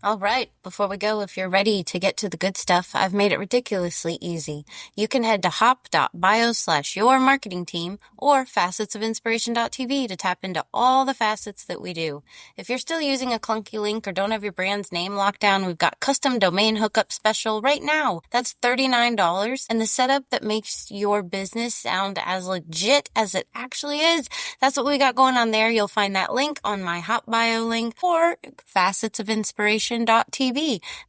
All right, before we go, if you're ready to get to the good stuff, I've made it ridiculously easy. You can head to hop.bio/yourmarketingteam or facetsofinspiration.tv to tap into all the facets that we do. If you're still using a clunky link or don't have your brand's name locked down, we've got custom domain hookup special right now. That's $39, and the setup that makes your business sound as legit as it actually is. That's what we got going on there. You'll find that link on my Hop Bio link or facetsofinspiration.tv.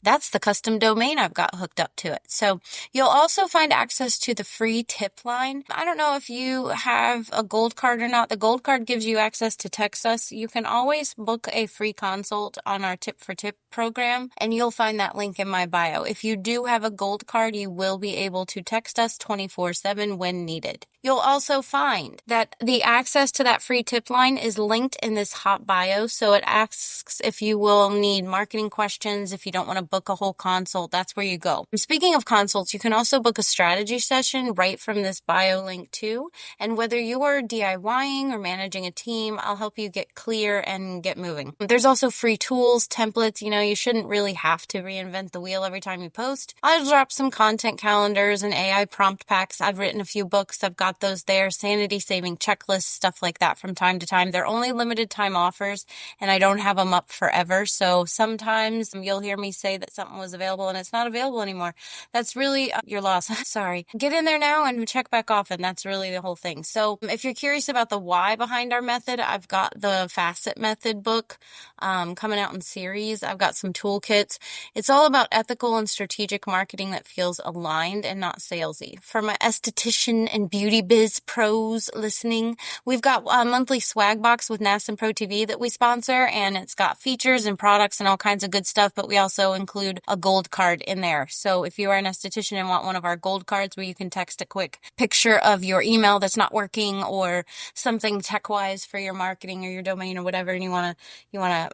That's the custom domain I've got hooked up to it. So you'll also find access to the free tip line. I don't know if you have a gold card or not. The gold card gives you access to text us. You can always book a free consult on our tip for tip program, and you'll find that link in my bio. If you do have a gold card, you will be able to text us 24/7 when needed. You'll also find that the access to that free tip line is linked in this Hop Bio. So it asks if you will need marketing questions, if you don't want to book a whole consult, that's where you go. And speaking of consults, you can also book a strategy session right from this bio link too. And whether you are DIYing or managing a team, I'll help you get clear and get moving. There's also free tools, templates. You shouldn't really have to reinvent the wheel every time you post. I'll drop some content calendars and AI prompt packs. I've written a few books. I've got those there, sanity saving checklists, stuff like that from time to time. They're only limited time offers and I don't have them up forever. So sometimes you'll hear me say that something was available and it's not available anymore. That's really your loss. Sorry. Get in there now and check back often. That's really the whole thing. So if you're curious about the why behind our method, I've got the Facet Method book coming out in series. I've got some toolkits. It's all about ethical and strategic marketing that feels aligned and not salesy. For my esthetician and beauty biz pros listening, we've got a monthly swag box with NAS and Pro TV that we sponsor, and it's got features and products and all kinds of good stuff, but we also include a gold card in there. So if you are an esthetician and want one of our gold cards where you can text a quick picture of your email that's not working or something tech-wise for your marketing or your domain or whatever, and you want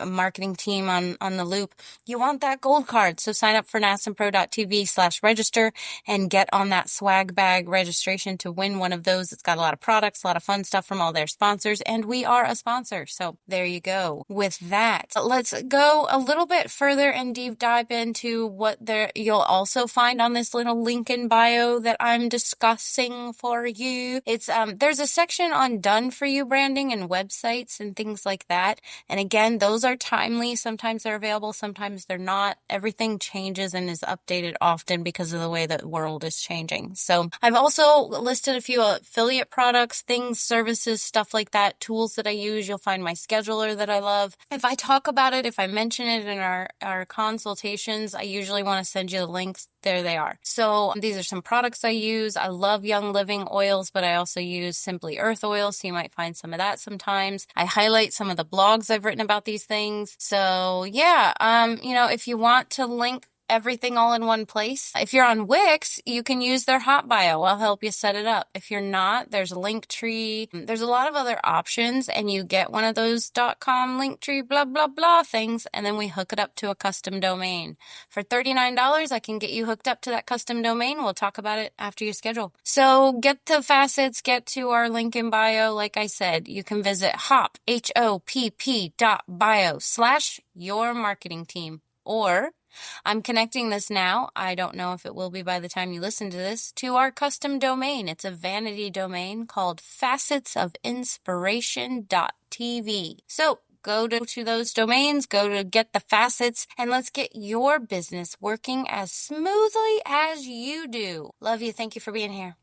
a marketing team on the loop, you want that gold card. So sign up for nasandpro.tv/register and get on that swag bag registration to win one of those. It's got a lot of products, a lot of fun stuff from all their sponsors, and we are a sponsor. So there you go. With that, let's go a little bit further and deep dive into what you'll also find on this little link in bio that I'm discussing for you. It's there's a section on done for you branding and websites and things like that. And again, those are timely. Sometimes they're available, sometimes they're not. Everything changes and is updated often because of the way the world is changing. So I've also listed a few affiliate products, things, services, stuff like that, tools that I use. You'll find my scheduler that I love. If I talk about it, if I mention it in our consultations, I usually want to send you the links. There they are. So these are some products I use. I love Young Living oils, but I also use Simply Earth oil, so you might find some of that sometimes. I highlight some of the blogs I've written about these things. So yeah, if you want to link everything all in one place. If you're on Wix, you can use their Hop Bio. I'll help you set it up. If you're not, there's a Linktree. There's a lot of other options, and you get one of those .com, Linktree, blah, blah, blah things, and then we hook it up to a custom domain. For $39, I can get you hooked up to that custom domain. We'll talk about it after you schedule. So get to facets, get to our link in bio. Like I said, you can visit hopp.bio/yourmarketingteam, or I'm connecting this now. I don't know if it will be by the time you listen to this, to our custom domain. It's a vanity domain called facetsofinspiration.tv. So go to those domains, go to get the facets, and let's get your business working as smoothly as you do. Love you. Thank you for being here.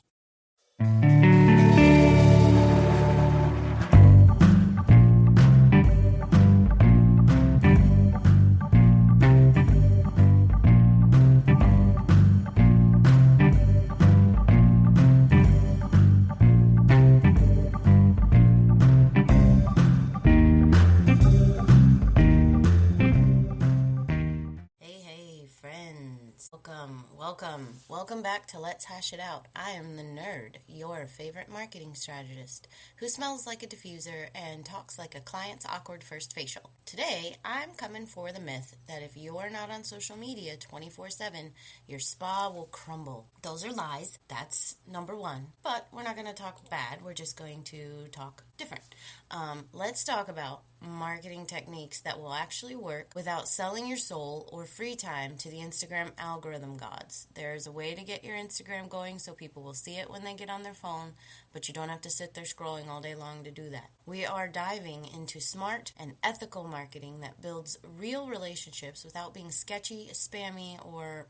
Welcome back to Let's Hash It Out. I am the nerd, your favorite marketing strategist, who smells like a diffuser and talks like a client's awkward first facial. Today, I'm coming for the myth that if you're not on social media 24/7, your spa will crumble. Those are lies. That's number one. But we're not going to talk bad. We're just going to talk different. Let's talk about marketing techniques that will actually work without selling your soul or free time to the Instagram algorithm gods. There's a way to get your Instagram going so people will see it when they get on their phone, but you don't have to sit there scrolling all day long to do that. We are diving into smart and ethical marketing that builds real relationships without being sketchy, spammy, or,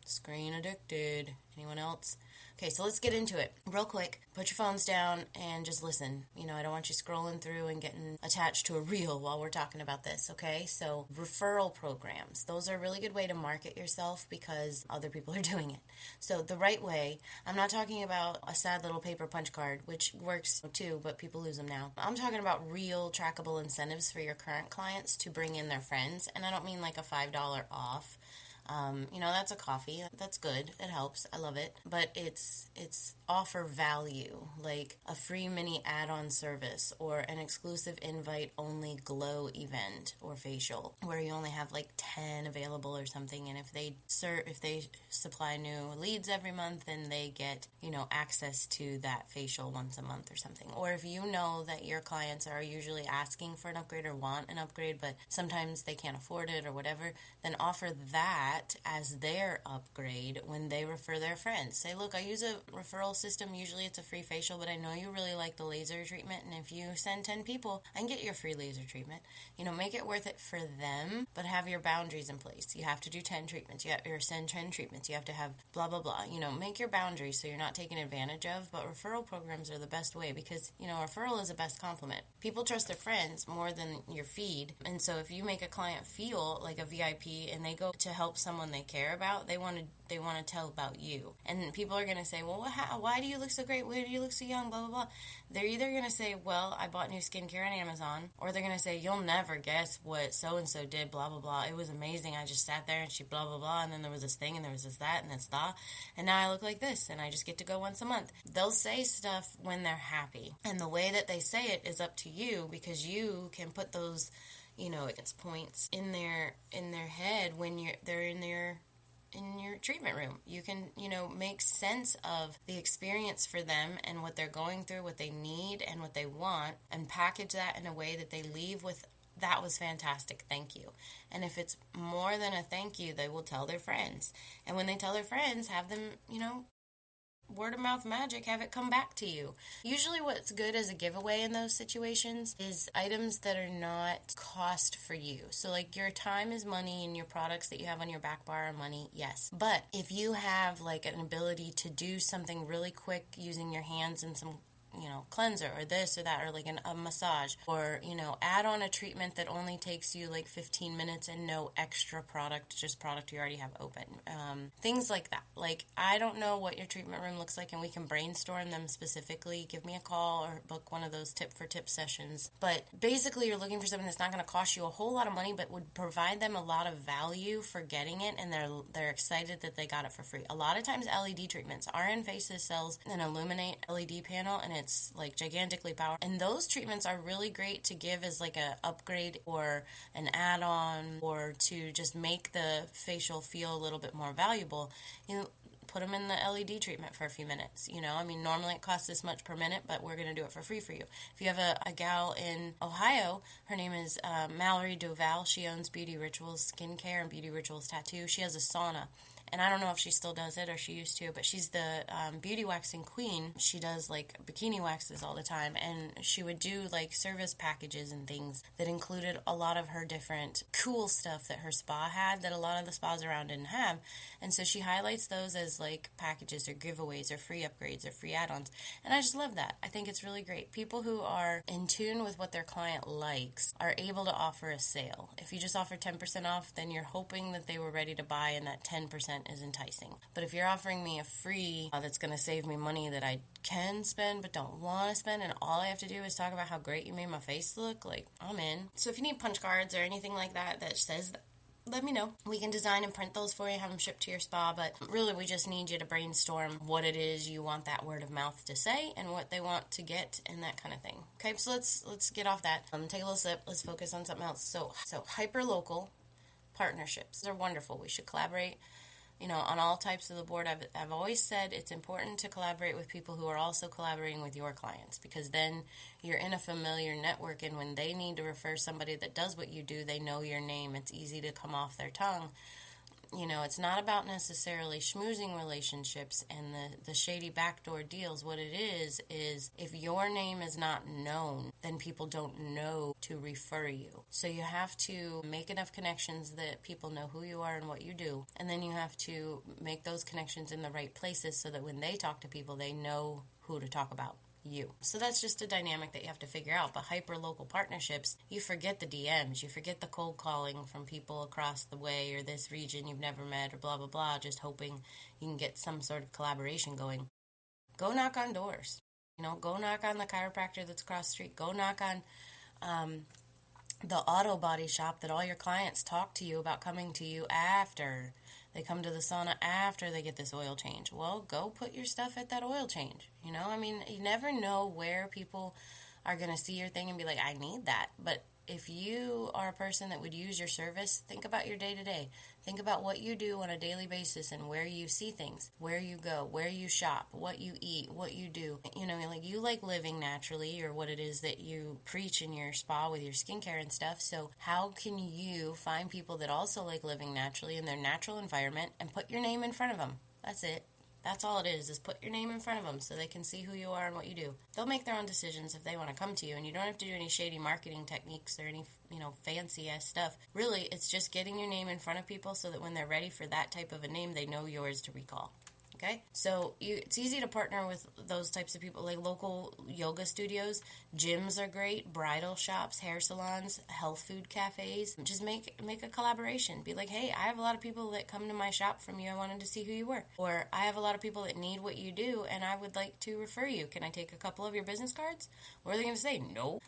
screen addicted. Anyone else? Okay, so let's get into it. Real quick, put your phones down and just listen. I don't want you scrolling through and getting attached to a reel while we're talking about this, okay? So referral programs. Those are a really good way to market yourself because other people are doing it. So the right way, I'm not talking about a sad little paper punch card, which works too, but people lose them now. I'm talking about real trackable incentives for your current clients to bring in their friends. And I don't mean like a $5 off. That's a coffee. That's good. It helps. I love it. But it's offer value, like a free mini add-on service or an exclusive invite-only glow event or facial where you only have like 10 available or something. And if they supply new leads every month, then they get, access to that facial once a month or something. Or if you know that your clients are usually asking for an upgrade or want an upgrade, but sometimes they can't afford it or whatever, then offer that as their upgrade when they refer their friends. Say, look, I use a referral system. Usually it's a free facial, but I know you really like the laser treatment, and if you send 10 people, I can get your free laser treatment. Make it worth it for them, but have your boundaries in place. You have to do 10 treatments. Or send 10 treatments. You have to have blah, blah, blah. Make your boundaries so you're not taken advantage of, but referral programs are the best way because, referral is the best compliment. People trust their friends more than your feed, and so if you make a client feel like a VIP and they go to help someone they care about, they want to tell about you. And people are going to say, well, why do you look so great? Why do you look so young? Blah, blah, blah. They're either going to say, well, I bought new skincare on Amazon, or they're going to say, you'll never guess what so-and-so did, blah, blah, blah. It was amazing. I just sat there and she blah, blah, blah, and then there was this thing, and there was this that, and this that, and now I look like this, and I just get to go once a month. They'll say stuff when they're happy. And the way that they say it is up to you because you can put those it's points in their head when they're in your treatment room. You can, make sense of the experience for them and what they're going through, what they need and what they want, and package that in a way that they leave with, that was fantastic, thank you. And if it's more than a thank you, they will tell their friends. And when they tell their friends, have them, word of mouth magic, have it come back to you. Usually what's good as a giveaway in those situations is items that are not cost for you. So like your time is money and your products that you have on your back bar are money, yes. But if you have like an ability to do something really quick using your hands and some cleanser or this or that, or like a massage, or, add on a treatment that only takes you like 15 minutes and no extra product, just product you already have open. Things like that. Like, I don't know what your treatment room looks like and we can brainstorm them specifically. Give me a call or book one of those tip for tip sessions. But basically you're looking for something that's not going to cost you a whole lot of money, but would provide them a lot of value for getting it, and they're excited that they got it for free. A lot of times LED treatments, RN Faces sells an Illuminate LED panel, and it's like gigantically powerful. And those treatments are really great to give as like a upgrade or an add-on, or to just make the facial feel a little bit more valuable. Put them in the LED treatment for a few minutes. Normally it costs this much per minute, but we're going to do it for free for you. If you have a gal in Ohio, her name is Mallory Doval. She owns Beauty Rituals Skincare and Beauty Rituals Tattoo. She has a sauna. And I don't know if she still does it or she used to, but she's the beauty waxing queen. She does like bikini waxes all the time, and she would do like service packages and things that included a lot of her different cool stuff that her spa had that a lot of the spas around didn't have. And so she highlights those as like packages or giveaways or free upgrades or free add-ons. And I just love that. I think it's really great. People who are in tune with what their client likes are able to offer a sale. If you just offer 10% off, then you're hoping that they were ready to buy, and that 10% is enticing. But if you're offering me a free that's going to save me money that I can spend but don't want to spend, and all I have to do is talk about how great you made my face look, like, I'm in. So if you need punch cards or anything like that that says let me know. We can design and print those for you, have them shipped to your spa, but really we just need you to brainstorm what it is you want that word of mouth to say and what they want to get and that kind of thing. Okay, so let's get off that. Take a little sip. Let's focus on something else. So hyper-local partnerships are wonderful. We should collaborate, on all types of the board. I've always said it's important to collaborate with people who are also collaborating with your clients, because then you're in a familiar network, and when they need to refer somebody that does what you do, they know your name. It's easy to come off their tongue. It's not about necessarily schmoozing relationships and the shady backdoor deals. What it is if your name is not known, then people don't know to refer you. So you have to make enough connections that people know who you are and what you do. And then you have to make those connections in the right places so that when they talk to people, they know who to talk about. You. So that's just a dynamic that you have to figure out. But hyper-local partnerships, you forget the DMs, you forget the cold calling from people across the way or this region you've never met or blah, blah, blah, just hoping you can get some sort of collaboration going. Go knock on doors. Go knock on the chiropractor that's across the street. Go knock on the auto body shop that all your clients talk to you about coming to you after. They come to the sauna after they get this oil change. Well, go put your stuff at that oil change. You never know where people are going to see your thing and be like, I need that. But if you are a person that would use your service, think about your day-to-day. Think about what you do on a daily basis and where you see things, where you go, where you shop, what you eat, what you do. You like living naturally, or what it is that you preach in your spa with your skincare and stuff. So how can you find people that also like living naturally in their natural environment and put your name in front of them? That's it. That's all it is put your name in front of them so they can see who you are and what you do. They'll make their own decisions if they want to come to you, and you don't have to do any shady marketing techniques or any, fancy-ass stuff. Really, it's just getting your name in front of people so that when they're ready for that type of a name, they know yours to recall. Okay? So it's easy to partner with those types of people, like local yoga studios. Gyms are great, bridal shops, hair salons, health food cafes. Just make a collaboration. Be like, hey, I have a lot of people that come to my shop from you. I wanted to see who you were. Or I have a lot of people that need what you do, and I would like to refer you. Can I take a couple of your business cards? What are they going to say? No.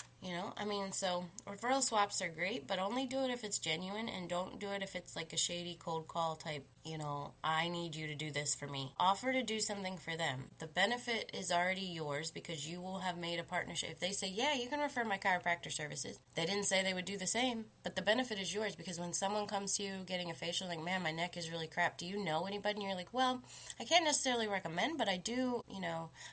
So referral swaps are great, but only do it if it's genuine, and don't do it if it's like a shady cold call type, I need you to do this for me. Offer to do something for them. The benefit is already yours because you will have made a partnership. If they say, yeah, you can refer my chiropractor services, they didn't say they would do the same, but the benefit is yours, because when someone comes to you getting a facial, like, man, my neck is really crap, do you know anybody? And you're like, well, I can't necessarily recommend, but I do,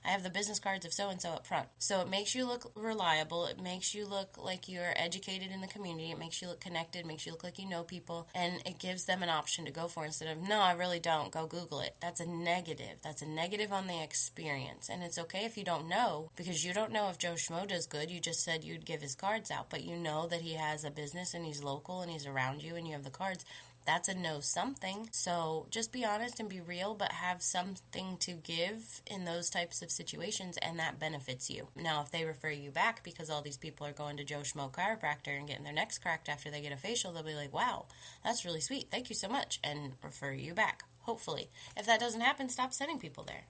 I have the business cards of so-and-so up front. So it makes you look reliable. It makes you look like you're educated in the community. It makes you look connected. It makes you look like you know people, and it gives them an option to go for instead of, no, I really don't. Go Google it. That's a negative. That's a negative on the experience. And it's okay if you don't know, because you don't know if Joe Schmo does good. You just said you'd give his cards out, but you know that he has a business and he's local and he's around you and you have the cards. That's a know something. So just be honest and be real, but have something to give in those types of situations, and that benefits you. Now, if they refer you back because all these people are going to Joe Schmo chiropractor and getting their necks cracked after they get a facial, they'll be like, wow, that's really sweet. Thank you so much, and refer you back. Hopefully. If that doesn't happen, stop sending people there.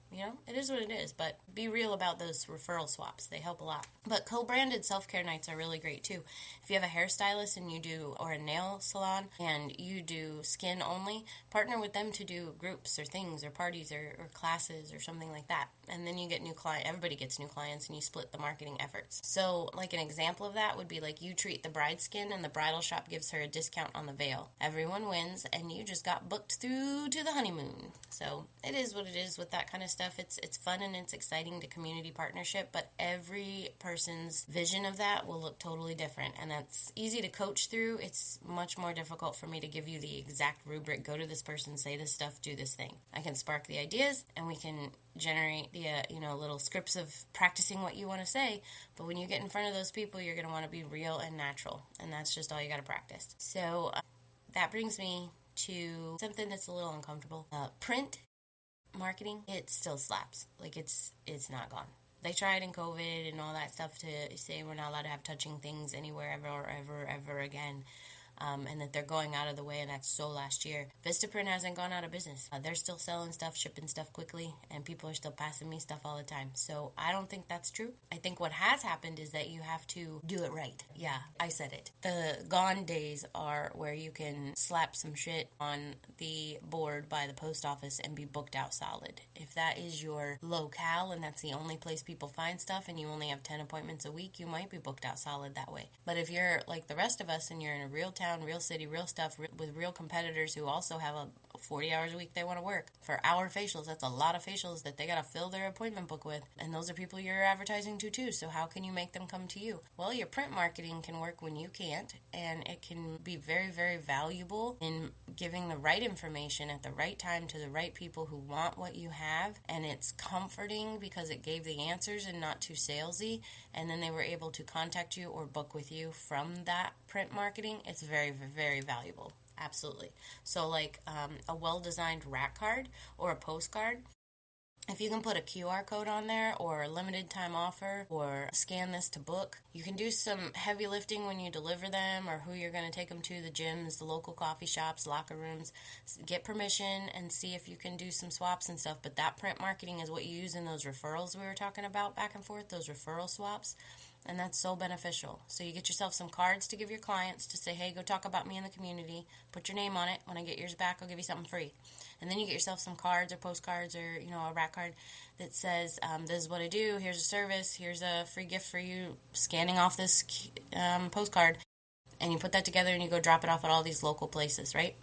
It is what it is, but be real about those referral swaps. They help a lot. But co-branded self-care nights are really great too. If you have a hairstylist and you do, or a nail salon, and you do skin only, partner with them to do groups or things or parties or classes or something like that. And then you get new clients. Everybody gets new clients, and you split the marketing efforts. So like an example of that would be like you treat the bride's skin and the bridal shop gives her a discount on the veil. Everyone wins, and you just got booked through to the honeymoon. So it is what it is with that kind of stuff. It's fun and it's exciting to community partnership, but every person's vision of that will look totally different, and that's easy to coach through. It's much more difficult for me to give you the exact rubric. Go to this person, say this stuff, do this thing. I can spark the ideas, and we can generate the little scripts of practicing what you want to say, but when you get in front of those people, you're going to want to be real and natural, and that's just all you got to practice. So that brings me to something that's a little uncomfortable. Print marketing, it still slaps. Like, it's not gone. They tried in COVID and all that stuff to say we're not allowed to have touching things anywhere ever again. and that they're going out of the way, and that's so last year. Vistaprint hasn't gone out of business. They're still selling stuff, shipping stuff quickly, and people are still passing me stuff all the time. So I don't think that's true. I think what has happened is that you have to do it right. Yeah, I said it. The gone days are where you can slap some shit on the board by the post office and be booked out solid. If that is your locale and that's the only place people find stuff and you only have 10 appointments a week, you might be booked out solid that way. But if you're like the rest of us and you're in a real town, real city, real stuff with real competitors who also have 40 hours a week they want to work for hour facials, that's a lot of facials that they got to fill their appointment book with. And those are people you're advertising to too. So how can you make them come to you? Well, your print marketing can work when you can't, and it can be very, very valuable in giving the right information at the right time to the right people who want what you have. And it's comforting because it gave the answers and not too salesy. And then they were able to contact you or book with you from that print marketing. It's very, very valuable. Absolutely. So like a well-designed rack card or a postcard, if you can put a QR code on there or a limited time offer or scan this to book, you can do some heavy lifting when you deliver them or who you're going to take them to, the gyms, the local coffee shops, locker rooms. Get permission and see if you can do some swaps and stuff. But that print marketing is what you use in those referrals we were talking about back and forth, those referral swaps. And that's so beneficial. So you get yourself some cards to give your clients to say, hey, go talk about me in the community. Put your name on it. When I get yours back, I'll give you something free. And then you get yourself some cards or postcards or, a rack card that says, this is what I do. Here's a service. Here's a free gift for you. Scanning off this postcard. And you put that together and you go drop it off at all these local places, right?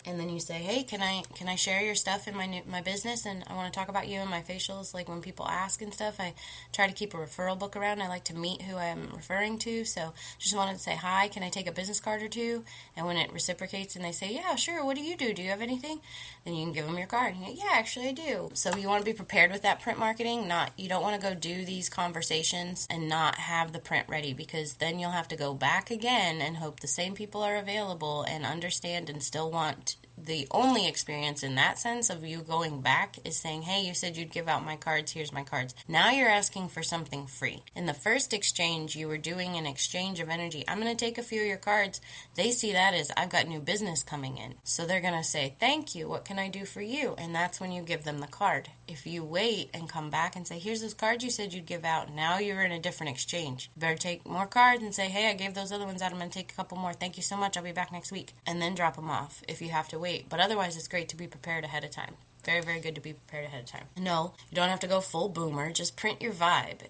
And then you say, hey, can I share your stuff in my business? And I want to talk about you and my facials. Like when people ask and stuff, I try to keep a referral book around. I like to meet who I'm referring to. So just wanted to say, hi, can I take a business card or two? And when it reciprocates and they say, yeah, sure, what do you do? Do you have anything? Then you can give them your card. And you go, yeah, actually I do. So you want to be prepared with that print marketing. You don't want to go do these conversations and not have the print ready, because then you'll have to go back again and hope the same people are available and understand and still want. The only experience in that sense of you going back is saying, hey, you said you'd give out my cards, here's my cards. Now you're asking for something free. In the first exchange, you were doing an exchange of energy. I'm going to take a few of your cards. They see that as, I've got new business coming in. So they're going to say, thank you, what can I do for you? And that's when you give them the card. If you wait and come back and say, here's those cards you said you'd give out, now you're in a different exchange. You better take more cards and say, hey, I gave those other ones out, I'm going to take a couple more. Thank you so much, I'll be back next week. And then drop them off if you have to wait. But otherwise, it's great to be prepared ahead of time. Very, very good to be prepared ahead of time. No, you don't have to go full boomer. Just print your vibe,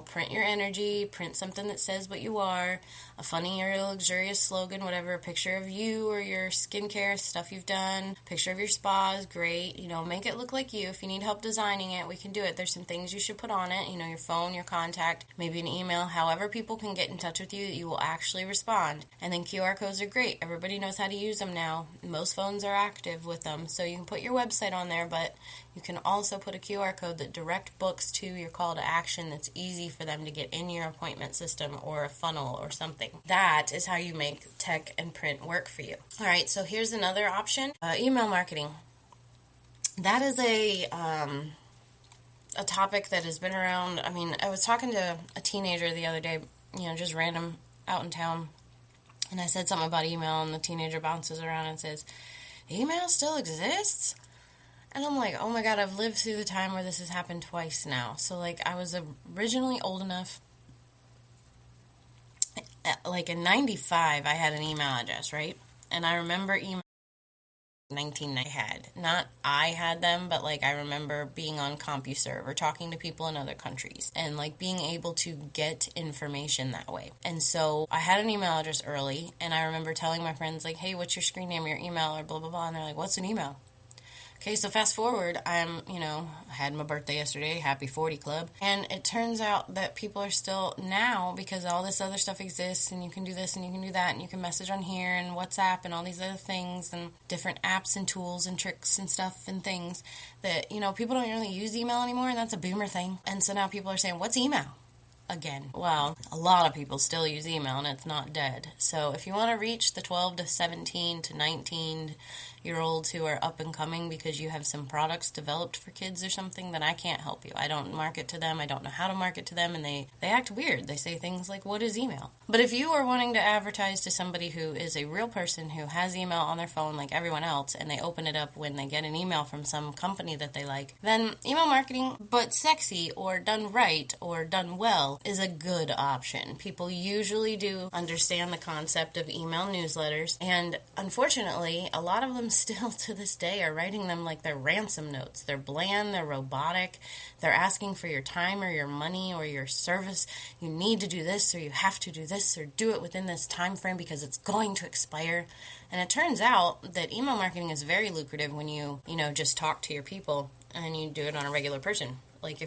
print your energy, print something that says what you are, a funny or luxurious slogan, whatever, a picture of you or your skincare stuff you've done, picture of your spa is great, make it look like you. If you need help designing it, we can do it. There's some things you should put on it, your phone, your contact, maybe an email, however people can get in touch with you that you will actually respond. And then QR codes are great. Everybody knows how to use them now. Most phones are active with them, so you can put your website on there, but you can also put a QR code that direct books to your call to action that's easy for them to get in your appointment system or a funnel or something. That is how you make tech and print work for you. All right, so here's another option, email marketing. That is a topic that has been around. I mean, I was talking to a teenager the other day, just random out in town, and I said something about email, and the teenager bounces around and says, email still exists? And I'm like, oh my God, I've lived through the time where this has happened twice now. So, I was originally old enough, in 95, I had an email address, right? And I remember email 1990 I had them, but I remember being on CompuServe or talking to people in other countries and being able to get information that way. And so I had an email address early, and I remember telling my friends hey, what's your screen name, your email, or blah blah blah, and they're like, what's an email? Okay, so fast forward, I had my birthday yesterday, happy 40 club, and it turns out that people are still now, because all this other stuff exists, and you can do this, and you can do that, and you can message on here, and WhatsApp, and all these other things, and different apps, and tools, and tricks, and stuff, and things, that, people don't really use email anymore, and that's a boomer thing, and so now people are saying, what's email? again. Well, a lot of people still use email and it's not dead. So if you want to reach the 12 to 17 to 19-year-olds who are up and coming because you have some products developed for kids or something, then I can't help you. I don't market to them. I don't know how to market to them, and they act weird. They say things like, what is email? But if you are wanting to advertise to somebody who is a real person who has email on their phone like everyone else, and they open it up when they get an email from some company that they like, then email marketing, but sexy or done right or done well, is a good option. People usually do understand the concept of email newsletters, and unfortunately, a lot of them still to this day are writing them like they're ransom notes. They're bland, they're robotic, they're asking for your time or your money or your service. You need to do this, or you have to do this, or do it within this time frame because it's going to expire. And it turns out that email marketing is very lucrative when you just talk to your people and you do it on a regular person. Like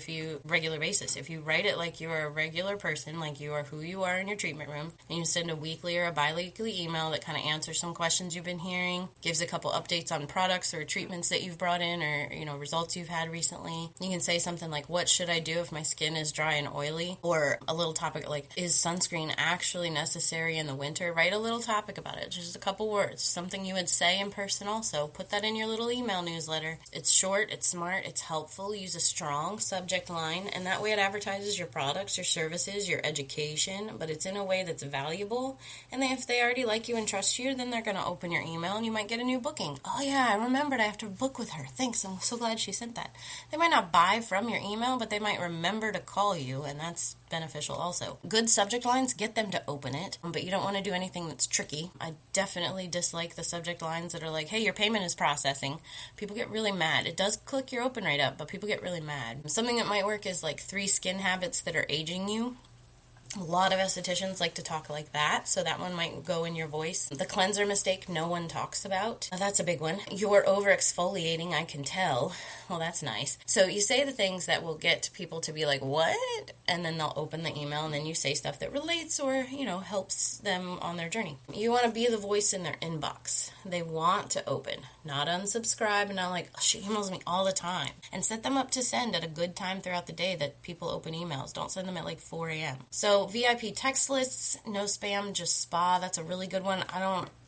regular basis. If you write it like you are a regular person, like you are who you are in your treatment room, and you send a weekly or a bi-weekly email that kind of answers some questions you've been hearing, gives a couple updates on products or treatments that you've brought in or, results you've had recently. You can say something like, what should I do if my skin is dry and oily? Or a little topic like, is sunscreen actually necessary in the winter? Write a little topic about it. Just a couple words. Something you would say in person also. Put that in your little email newsletter. It's short, it's smart, it's helpful. Use a strong subject line, and that way it advertises your products, your services, your education, but it's in a way that's valuable. And if they already like you and trust you, then they're going to open your email and you might get a new booking. Oh yeah, I remembered I have to book with her. Thanks, I'm so glad she sent that. They might not buy from your email, but they might remember to call you, and that's beneficial also. Good subject lines, get them to open it, but you don't want to do anything that's tricky. I definitely dislike the subject lines that are like, hey, your payment is processing. People get really mad. It does click your open rate up, but people get really mad. Something that might work is like 3 skin habits that are aging you. A lot of estheticians like to talk like that, so that one might go in your voice. The cleanser mistake no one talks about. That's a big one. You're over-exfoliating, I can tell. Well, that's nice. So you say the things that will get people to be like, what? And then they'll open the email, and then you say stuff that relates or, helps them on their journey. You want to be the voice in their inbox. They want to open, not unsubscribe, and not like, oh, she emails me all the time. And set them up to send at a good time throughout the day that people open emails. Don't send them at like 4 a.m. So VIP text lists, no spam, just spa. That's a really good one.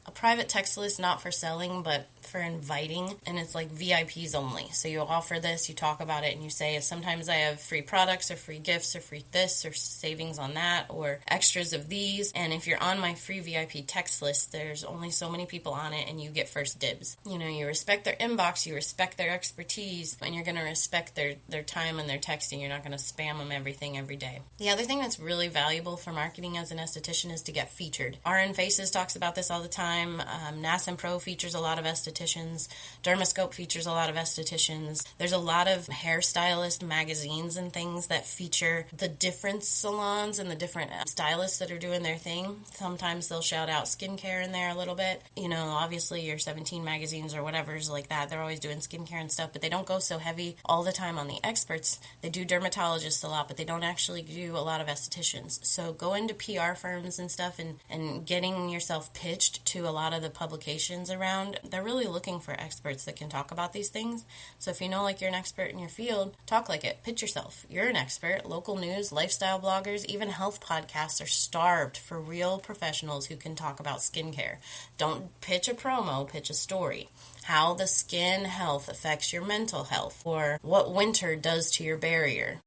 A private text list, not for selling, but for inviting, and it's like VIPs only. So you offer this, you talk about it, and you say, sometimes I have free products or free gifts or free this or savings on that or extras of these. And if you're on my free VIP text list, there's only so many people on it, and you get first dibs. You respect their inbox, you respect their expertise, and you're going to respect their time and their texting. You're not going to spam them everything every day. The other thing that's really valuable for marketing as an esthetician is to get featured. RN Faces talks about this all the time. NAS and Pro features a lot of estheticians. Dermascope features a lot of estheticians. There's a lot of hairstylist magazines and things that feature the different salons and the different stylists that are doing their thing. Sometimes they'll shout out skincare in there a little bit. Obviously your 17 magazines or whatever's like that, they're always doing skincare and stuff, but they don't go so heavy all the time on the experts. They do dermatologists a lot, but they don't actually do a lot of estheticians. So go into PR firms and stuff and getting yourself pitched to a lot of the publications around. They're really looking for experts that can talk about these things. So if you know like you're an expert in your field, talk like it. Pitch yourself. You're an expert. Local news, lifestyle bloggers, even health podcasts are starved for real professionals who can talk about skincare. Don't pitch a promo, pitch a story. How the skin health affects your mental health, or what winter does to your barrier.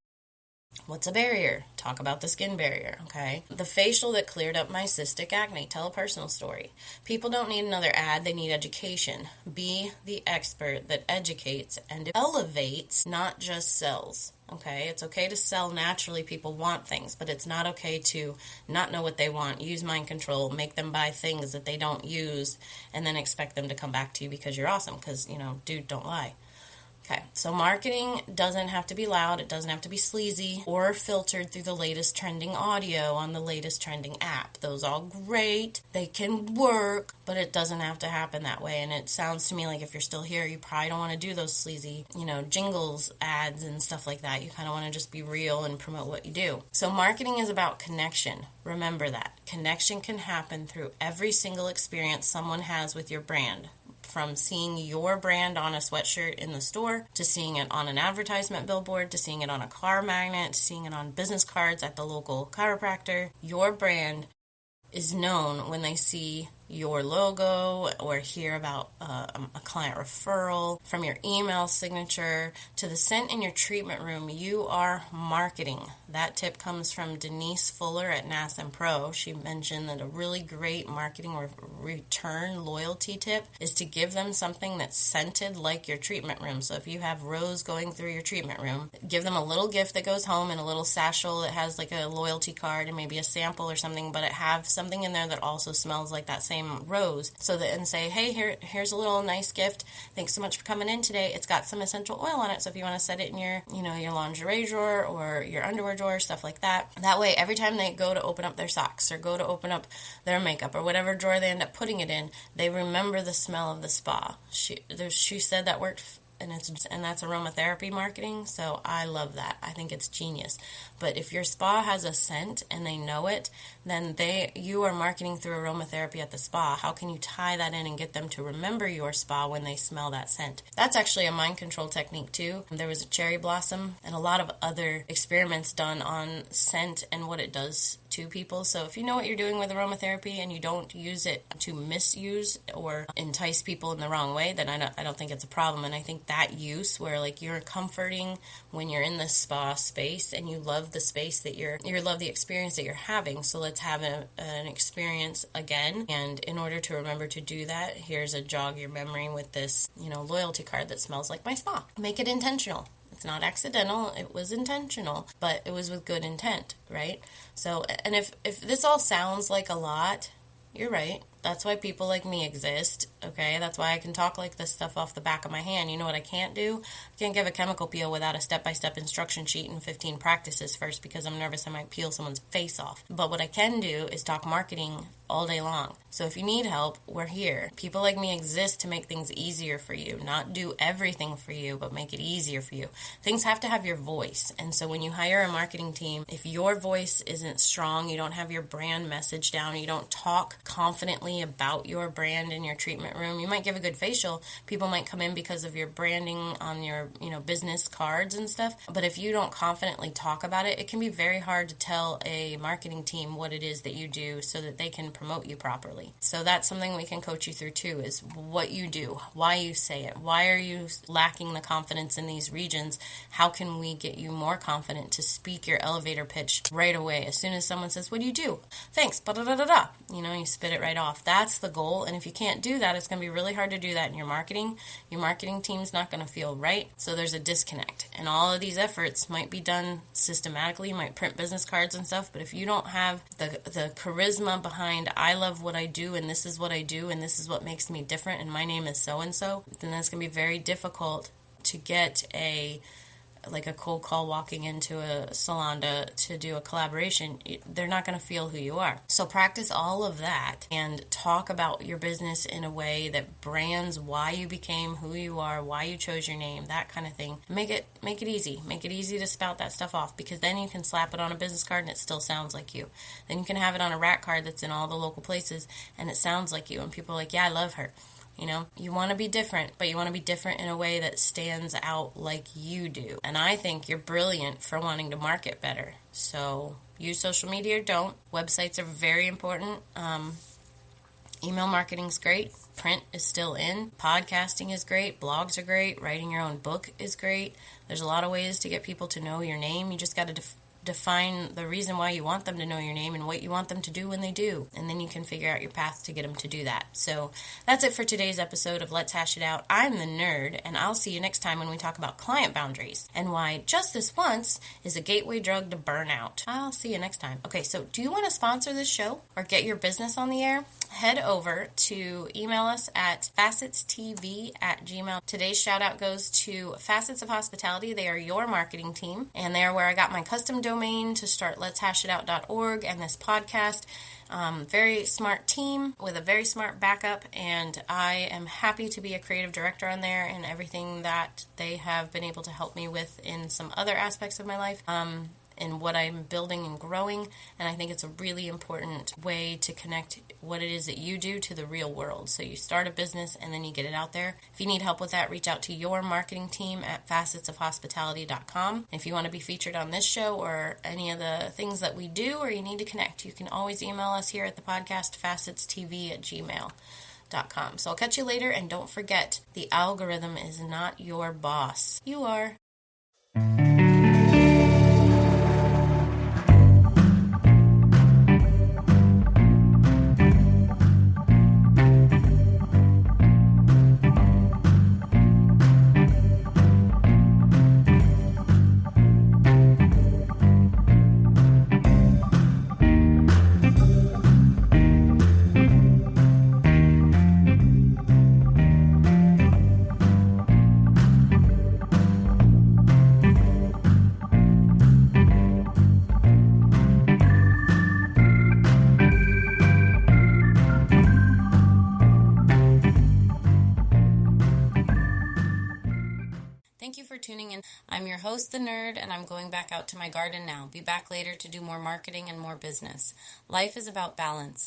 What's a barrier? Talk about the skin barrier, okay? The facial that cleared up my cystic acne. Tell a personal story. People don't need another ad, they need education. Be the expert that educates and elevates, not just sells. Okay, it's okay to sell naturally. People want things, but it's not okay to not know what they want, use mind control, make them buy things that they don't use, and then expect them to come back to you because you're awesome, because, dude, don't lie. Okay, so marketing doesn't have to be loud, it doesn't have to be sleazy, or filtered through the latest trending audio on the latest trending app. Those all great, they can work, but it doesn't have to happen that way. And it sounds to me like if you're still here, you probably don't want to do those sleazy, jingles, ads, and stuff like that. You kind of want to just be real and promote what you do. So marketing is about connection. Remember that. Connection can happen through every single experience someone has with your brand. from seeing your brand on a sweatshirt in the store, to seeing it on an advertisement billboard, to seeing it on a car magnet, to seeing it on business cards at the local chiropractor. Your brand is known when they see your logo or hear about a client referral, from your email signature to the scent in your treatment room. You are marketing. That tip comes from Denise Fuller at NAS and Pro. She mentioned that a really great marketing or return loyalty tip is to give them something that's scented like your treatment room. So if you have Rose going through your treatment room, give them a little gift that goes home in a little satchel that has like a loyalty card and maybe a sample or something, but it have something in there that also smells like that same rose, so that, and say, hey, here's a little nice gift. Thanks so much for coming in today. It's got some essential oil on it, so if you want to set it in your, your lingerie drawer or your underwear drawer, stuff like that. That way, every time they go to open up their socks or go to open up their makeup or whatever drawer they end up putting it in, they remember the smell of the spa. She said that worked. And that's aromatherapy marketing, so I love that. I think it's genius. But if your spa has a scent and they know it, then you are marketing through aromatherapy at the spa. How can you tie that in and get them to remember your spa when they smell that scent? That's actually a mind control technique too. There was a cherry blossom and a lot of other experiments done on scent and what it does to people. So if you know what you're doing with aromatherapy and you don't use it to misuse or entice people in the wrong way, then I don't think it's a problem. And I think that use where like you're comforting when you're in the spa space and you love the space that you love the experience that you're having. So let's have an experience again. And in order to remember to do that, here's a jog your memory with this, loyalty card that smells like my spa. Make it intentional. It's not accidental, it was intentional, but it was with good intent, right? So, and if this all sounds like a lot, you're right. That's why people like me exist, okay? That's why I can talk like this stuff off the back of my hand. You know what I can't do? I can't give a chemical peel without a step-by-step instruction sheet and 15 practices first because I'm nervous I might peel someone's face off. But what I can do is talk marketing all day long. So if you need help, we're here. People like me exist to make things easier for you, not do everything for you, but make it easier for you. Things have to have your voice. And so when you hire a marketing team, if your voice isn't strong, you don't have your brand message down, you don't talk confidently about your brand in your treatment room, you might give a good facial. People might come in because of your branding on your, business cards and stuff. But if you don't confidently talk about it, it can be very hard to tell a marketing team what it is that you do so that they can promote you properly. So that's something we can coach you through too, is what you do, why you say it, why are you lacking the confidence in these regions, how can we get you more confident to speak your elevator pitch right away. As soon as someone says, what do you do? Thanks, ba-da-da-da-da. You spit it right off. That's the goal, and if you can't do that, it's going to be really hard to do that in your marketing. Your marketing team's not going to feel right, so there's a disconnect. And all of these efforts might be done systematically. You might print business cards and stuff, but if you don't have the charisma behind, I love what I do, and this is what I do, and this is what makes me different, and my name is so-and-so, then that's going to be very difficult to get a cold call walking into a salon to do a collaboration. They're not going to feel who you are. So practice all of that and talk about your business in a way that brands why you became who you are, why you chose your name, that kind of thing. Make it easy. Make it easy to spout that stuff off, because then you can slap it on a business card and it still sounds like you. Then you can have it on a rack card that's in all the local places and it sounds like you, and people are like, yeah, I love her. You want to be different, but you want to be different in a way that stands out like you do. And I think you're brilliant for wanting to market better. So use social media or don't. Websites are very important. Email marketing's great. Print is still in. Podcasting is great. Blogs are great. Writing your own book is great. There's a lot of ways to get people to know your name. You just got to define the reason why you want them to know your name and what you want them to do when they do. And then you can figure out your path to get them to do that. So that's it for today's episode of Let's Hash It Out. I'm the nerd, and I'll see you next time when we talk about client boundaries and why just this once is a gateway drug to burnout. I'll see you next time. Okay, so do you want to sponsor this show or get your business on the air? Head over to email us at facetstv@gmail. Today's shout out goes to Facets of Hospitality. They are your marketing team, and they are where I got my custom domain to start let'shashitout.org and this podcast. Very smart team with a very smart backup, and I am happy to be a creative director on there and everything that they have been able to help me with in some other aspects of my life. in what I'm building and growing, and I think it's a really important way to connect what it is that you do to the real world. So you start a business and then you get it out there. If you need help with that, reach out to your marketing team at facetsofhospitality.com. If you want to be featured on this show or any of the things that we do, or you need to connect, you can always email us here at the podcast, facetstv@gmail.com. So I'll catch you later, and don't forget, the algorithm is not your boss. You are. Thank you for tuning in. I'm your host, The Nerd, and I'm going back out to my garden now. Be back later to do more marketing and more business. Life is about balance.